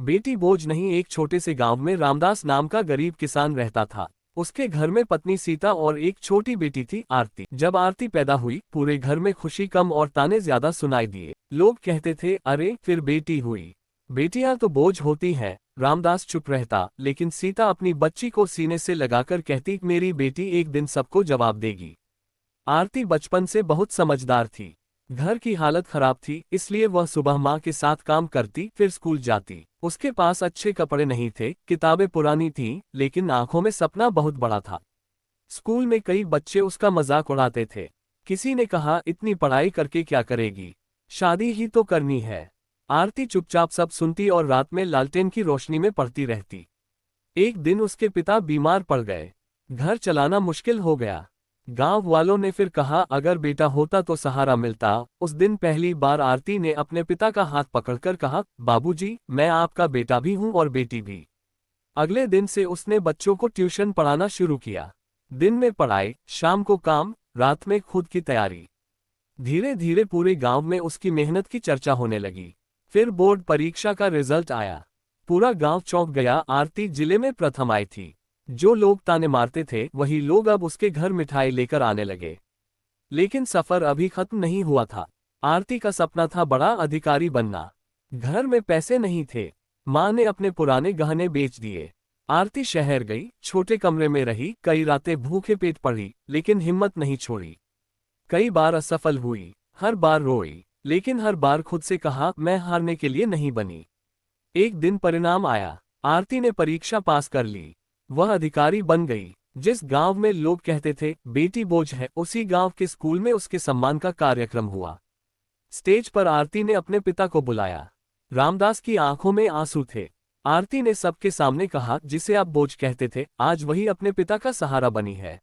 बेटी बोझ नहीं। एक छोटे से गांव में रामदास नाम का गरीब किसान रहता था। उसके घर में पत्नी सीता और एक छोटी बेटी थी आरती। जब आरती पैदा हुई पूरे घर में खुशी कम और ताने ज्यादा सुनाई दिए। लोग कहते थे, अरे फिर बेटी हुई, बेटियां तो बोझ होती हैं। रामदास चुप रहता, लेकिन सीता अपनी बच्ची को सीने से लगाकर कहती, मेरी बेटी एक दिन सबको जवाब देगी। आरती बचपन से बहुत समझदार थी। घर की हालत खराब थी, इसलिए वह सुबह माँ के साथ काम करती, फिर स्कूल जाती। उसके पास अच्छे कपड़े नहीं थे, किताबें पुरानी थीं, लेकिन आंखों में सपना बहुत बड़ा था। स्कूल में कई बच्चे उसका मजाक उड़ाते थे। किसी ने कहा, इतनी पढ़ाई करके क्या करेगी, शादी ही तो करनी है। आरती चुपचाप सब सुनती और रात में लालटेन की रोशनी में पढ़ती रहती। एक दिन उसके पिता बीमार पड़ गए। घर चलाना मुश्किल हो गया। गांव वालों ने फिर कहा, अगर बेटा होता तो सहारा मिलता। उस दिन पहली बार आरती ने अपने पिता का हाथ पकड़कर कहा, बाबूजी, मैं आपका बेटा भी हूं और बेटी भी। अगले दिन से उसने बच्चों को ट्यूशन पढ़ाना शुरू किया। दिन में पढ़ाई, शाम को काम, रात में खुद की तैयारी। धीरे धीरे पूरे गांव में उसकी मेहनत की चर्चा होने लगी। फिर बोर्ड परीक्षा का रिजल्ट आया। पूरा गांव चौंक गया। आरती जिले में प्रथम आई थी। जो लोग ताने मारते थे वही लोग अब उसके घर मिठाई लेकर आने लगे। लेकिन सफर अभी खत्म नहीं हुआ था। आरती का सपना था बड़ा अधिकारी बनना। घर में पैसे नहीं थे। माँ ने अपने पुराने गहने बेच दिए। आरती शहर गई, छोटे कमरे में रही, कई रातें भूखे पेट पड़ी, लेकिन हिम्मत नहीं छोड़ी। कई बार असफल हुई, हर बार रोई, लेकिन हर बार खुद से कहा, मैं हारने के लिए नहीं बनी। एक दिन परिणाम आया। आरती ने परीक्षा पास कर ली। वह अधिकारी बन गई। जिस गांव में लोग कहते थे बेटी बोझ है, उसी गांव के स्कूल में उसके सम्मान का कार्यक्रम हुआ। स्टेज पर आरती ने अपने पिता को बुलाया। रामदास की आंखों में आंसू थे। आरती ने सबके सामने कहा, जिसे आप बोझ कहते थे, आज वही अपने पिता का सहारा बनी है।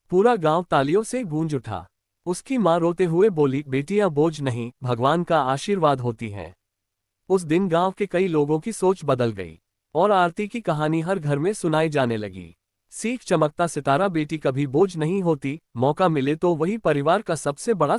पूरा गांव तालियों से गूंज उठा। उसकी मां रोते हुए बोली, बेटियां बोझ नहीं, भगवान का आशीर्वाद होती हैं। उस दिन गांव के कई लोगों की सोच बदल गई और आरती की कहानी हर घर में सुनाई जाने लगी। सीख, चमकता सितारा, बेटी कभी बोझ नहीं होती, मौका मिले तो वही परिवार का सबसे बड़ा